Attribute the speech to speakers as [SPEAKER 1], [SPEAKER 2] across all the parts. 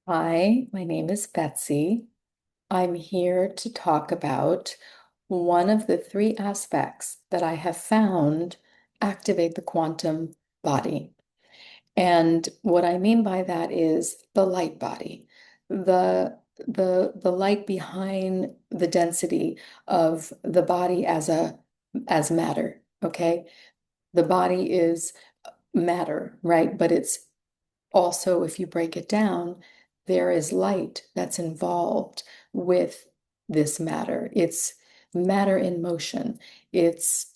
[SPEAKER 1] Hi, my name is Betsy. I'm here to talk about one of the three aspects that I have found activate the quantum body. And what I mean by that is the light body, the light behind the density of the body as matter, okay? The body is matter, right? But it's also, if you break it down, there is light that's involved with this matter. It's matter in motion, it's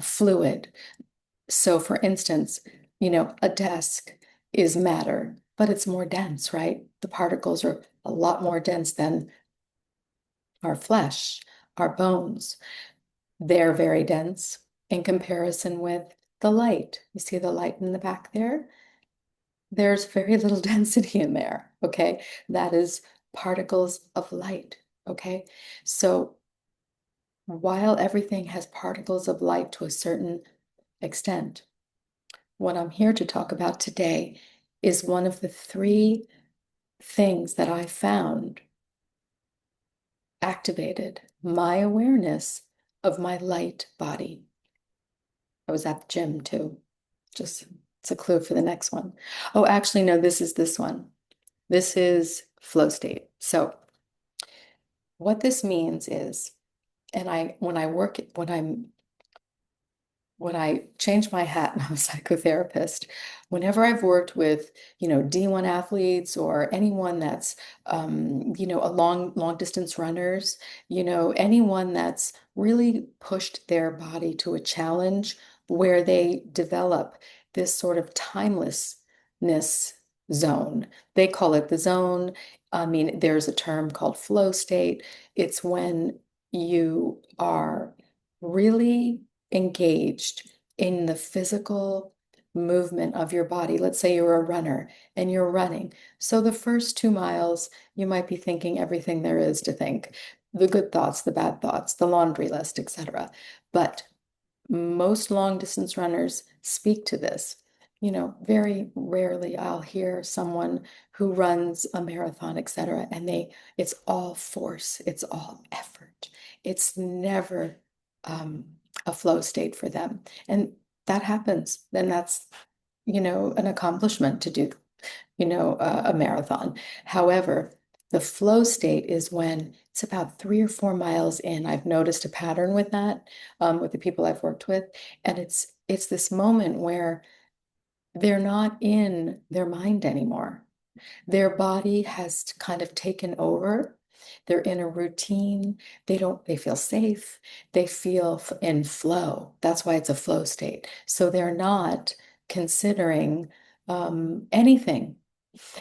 [SPEAKER 1] fluid. So, for instance, a desk is matter, but it's more dense, right? The particles are a lot more dense than our flesh, our bones. They're very dense in comparison with the light. You see the light in the back there? There's very little density in there, okay? That is particles of light, okay? So while everything has particles of light to a certain extent, what I'm here to talk about today is one of the three things that I found activated my awareness of my light body. I was at the gym too. Just it's a clue for the next one. Oh, actually, no, this is this one. This is flow state. So what this means is, and I when I work when I changed my hat and I'm a psychotherapist, whenever I've worked with, D1 athletes or anyone that's, a long distance runners, anyone that's really pushed their body to a challenge where they develop this sort of timelessness zone. They call it the zone. I mean, there's a term called flow state. It's when you are really engaged in the physical movement of your body. Let's say you're a runner and you're running. So the first 2 miles, you might be thinking everything there is to think, the good thoughts, the bad thoughts, the laundry list, etc. But most long distance runners speak to this. Very rarely I'll hear someone who runs a marathon, etc., and it's all force, it's all effort. It's never um, a flow state for them. And that happens. Then that's, an accomplishment to do, a marathon. However, the flow state is when it's about 3 or 4 miles in. I've noticed a pattern with that, with the people I've worked with, and it's this moment where they're not in their mind anymore. Their body has kind of taken over. They're in a routine. They feel safe. They feel in flow. That's why it's a flow state. So they're not considering anything.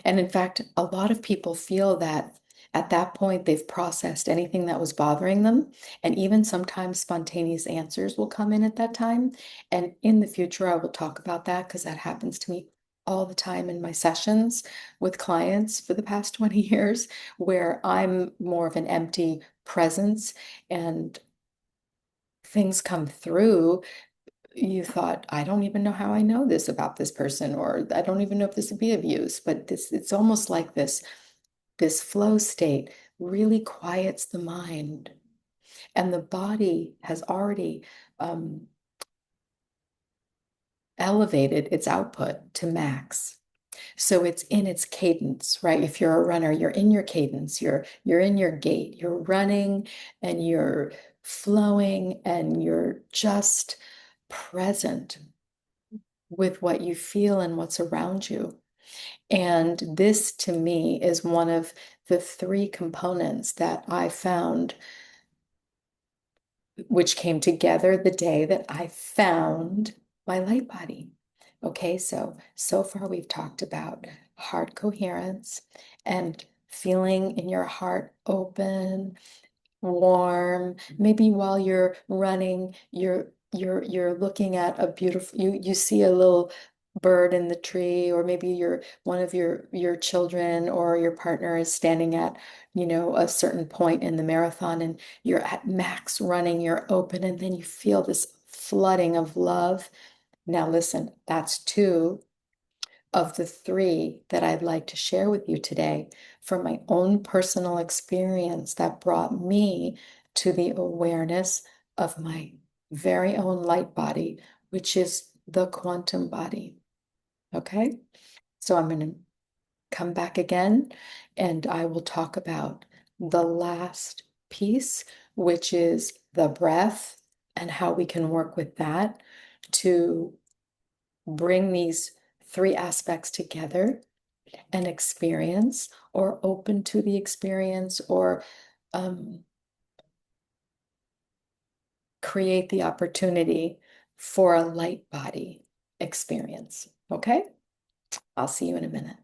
[SPEAKER 1] And in fact, a lot of people feel that at that point they've processed anything that was bothering them. And even sometimes spontaneous answers will come in at that time. And in the future, I will talk about that because that happens to me all the time in my sessions with clients for the past 20 years, where I'm more of an empty presence and things come through. You thought, I don't even know how I know this about this person, or I don't even know if this would be of use, but it's almost like this flow state really quiets the mind, and the body has already elevated its output to max. So it's in its cadence, right? If you're a runner, you're in your cadence, you're in your gait, you're running and you're flowing and you're just present with what you feel and what's around you. And this to me is one of the three components that I found which came together the day that I found my light body. Okay, so far we've talked about heart coherence and feeling in your heart open, warm. Maybe while you're running, you're looking at a beautiful you see a little bird in the tree, or maybe one of your children or your partner is standing at, a certain point in the marathon and you're at max running, you're open, and then you feel this flooding of love. Now listen, that's two. of the three that I'd like to share with you today from my own personal experience that brought me to the awareness of my very own light body, which is the quantum body. Okay? So I'm going to come back again and I will talk about the last piece, which is the breath and how we can work with that to bring these three aspects together and experience or open to the experience or um, create the opportunity for a light body experience. Okay? I'll see you in a minute.